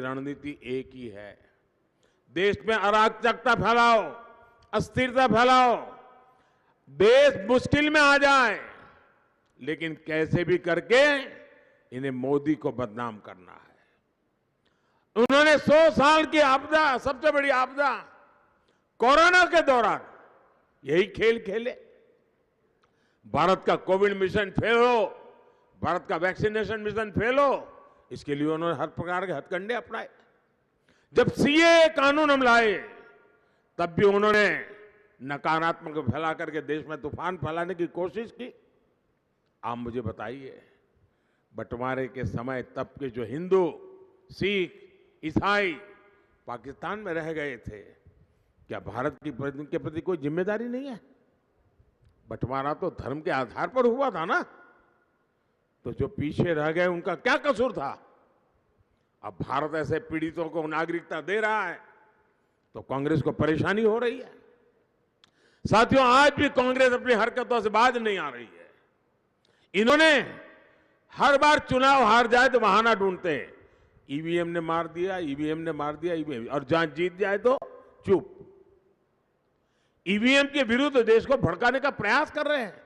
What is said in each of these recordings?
रणनीति एक ही है। देश में अराजकता फैलाओ, अस्थिरता फैलाओ, देश मुश्किल में आ जाए, लेकिन कैसे भी करके इन्हें मोदी को बदनाम करना है। उन्होंने 100 साल की आपदा, सबसे बड़ी आपदा कोरोना के दौरान यही खेल खेले। भारत का कोविड मिशन फेल हो, भारत का वैक्सीनेशन मिशन फेल हो, इसके लिए उन्होंने हर प्रकार के हथकंडे अपनाए। जब सीए कानून हम लाए, तब भी उन्होंने नकारात्मक फैला करके देश में तूफान फैलाने की कोशिश की। आप मुझे बताइए, बंटवारे के समय तब के जो हिंदू, सिख, ईसाई पाकिस्तान में रह गए थे, क्या भारत के प्रति कोई जिम्मेदारी नहीं है? बंटवारा तो धर्म के आधार पर हुआ था ना, तो जो पीछे रह गए उनका क्या कसूर था? अब भारत ऐसे पीड़ितों को नागरिकता दे रहा है तो कांग्रेस को परेशानी हो रही है। साथियों, आज भी कांग्रेस अपनी हरकतों से बाज नहीं आ रही है। इन्होंने हर बार चुनाव हार जाए तो बहाना ढूंढते हैं, ईवीएम ने मार दिया, ईवीएम ने मार दिया, ईवीएम, और जहां जीत जाए तो चुप। ईवीएम के विरुद्ध देश को भड़काने का प्रयास कर रहे हैं।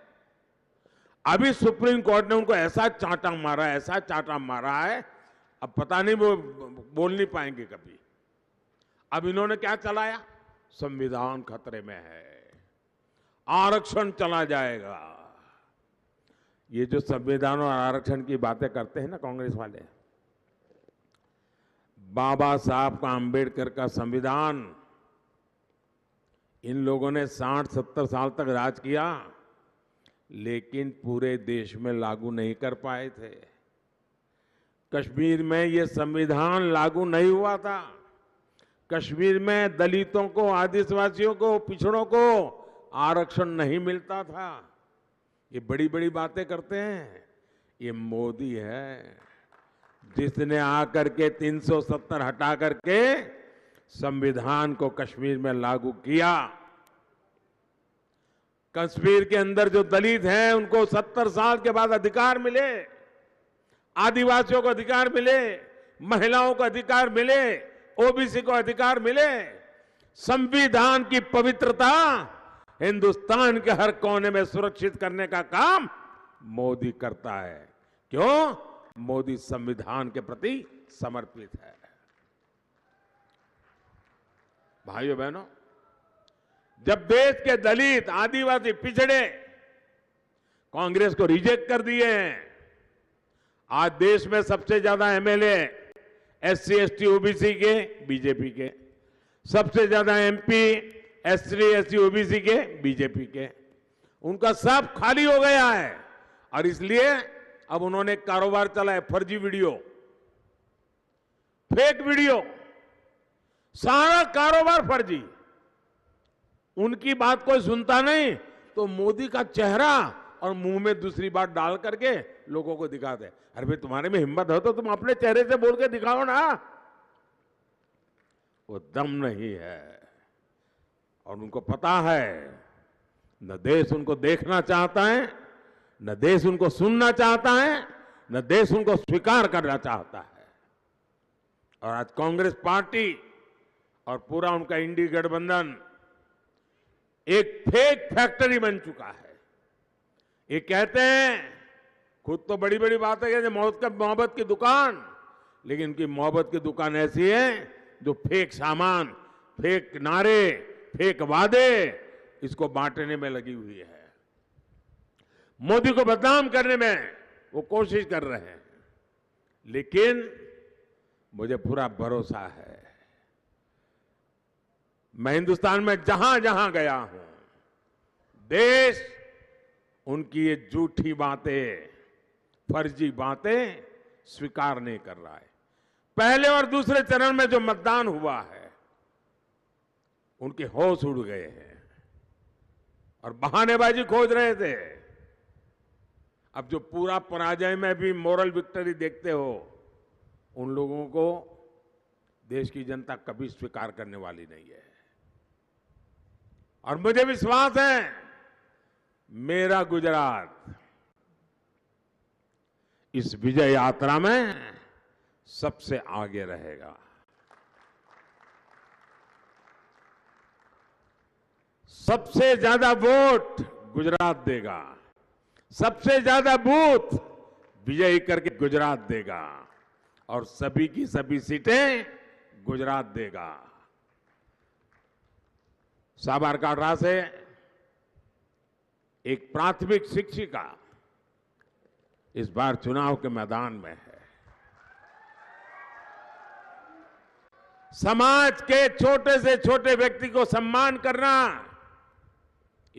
अभी सुप्रीम कोर्ट ने उनको ऐसा चांटा मारा, ऐसा चांटा मारा है, अब पता नहीं वो बोल नहीं पाएंगे कभी। अब इन्होंने क्या चलाया? संविधान खतरे में है, आरक्षण चला जाएगा। ये जो संविधान और आरक्षण की बातें करते हैं ना कांग्रेस वाले, बाबा साहब का, अंबेडकर का संविधान इन लोगों ने 60-70 साल तक राज किया, लेकिन पूरे देश में लागू नहीं कर पाए थे। कश्मीर में ये संविधान लागू नहीं हुआ था। कश्मीर में दलितों को, आदिवासियों को, पिछड़ों को आरक्षण नहीं मिलता था। ये बड़ी बड़ी बातें करते हैं। ये मोदी है जिसने आकर के 370 हटा करके संविधान को कश्मीर में लागू किया। कश्मीर के अंदर जो दलित हैं उनको 70 साल के बाद अधिकार मिले, आदिवासियों को अधिकार मिले, महिलाओं को अधिकार मिले, ओबीसी को अधिकार मिले। संविधान की पवित्रता हिंदुस्तान के हर कोने में सुरक्षित करने का काम मोदी करता है। क्यों? मोदी संविधान के प्रति समर्पित है। भाइयों बहनों, जब देश के दलित, आदिवासी, पिछड़े कांग्रेस को रिजेक्ट कर दिए हैं, आज देश में सबसे ज्यादा एमएलए एससी, एसटी, ओबीसी के बीजेपी के, सबसे ज्यादा एमपी एससी, एसटी, ओबीसी के बीजेपी के, उनका सब खाली हो गया है। और इसलिए अब उन्होंने कारोबार चलाया, फर्जी वीडियो, फेक वीडियो, सारा कारोबार फर्जी। उनकी बात कोई सुनता नहीं तो मोदी का चेहरा और मुंह में दूसरी बात डाल करके लोगों को दिखाते। अरे भाई, तुम्हारे में हिम्मत हो तो तुम अपने चेहरे से बोल के दिखाओ ना। वो दम नहीं है और उनको पता है न देश उनको देखना चाहता है, न देश उनको सुनना चाहता है, न देश उनको स्वीकार करना चाहता है। और आज कांग्रेस पार्टी और पूरा उनका इंडी गठबंधन एक फेक फैक्ट्री बन चुका है। ये कहते हैं, खुद तो बड़ी बड़ी बातें कहते हैं, मोहब्बत की दुकान, लेकिन उनकी मोहब्बत की दुकान ऐसी है जो फेक सामान, फेक नारे, फेक वादे, इसको बांटने में लगी हुई है। मोदी को बदनाम करने में वो कोशिश कर रहे हैं, लेकिन मुझे पूरा भरोसा है, मैं हिंदुस्तान में जहां जहां गया हूं, देश उनकी ये झूठी बातें, फर्जी बातें स्वीकार नहीं कर रहा है। पहले और दूसरे चरण में जो मतदान हुआ है, उनके होश उड़ गए हैं और बहानेबाजी खोज रहे थे। अब जो पूरा पराजय में भी मोरल विक्ट्री देखते हो, उन लोगों को देश की जनता कभी स्वीकार करने वाली नहीं है। और मुझे विश्वास है, मेरा गुजरात इस विजय यात्रा में सबसे आगे रहेगा। सबसे ज्यादा वोट गुजरात देगा, सबसे ज्यादा बूथ विजयी करके गुजरात देगा और सभी की सभी सीटें गुजरात देगा। साबरकांठा से एक प्राथमिक शिक्षिका इस बार चुनाव के मैदान में है। समाज के छोटे से छोटे व्यक्ति को सम्मान करना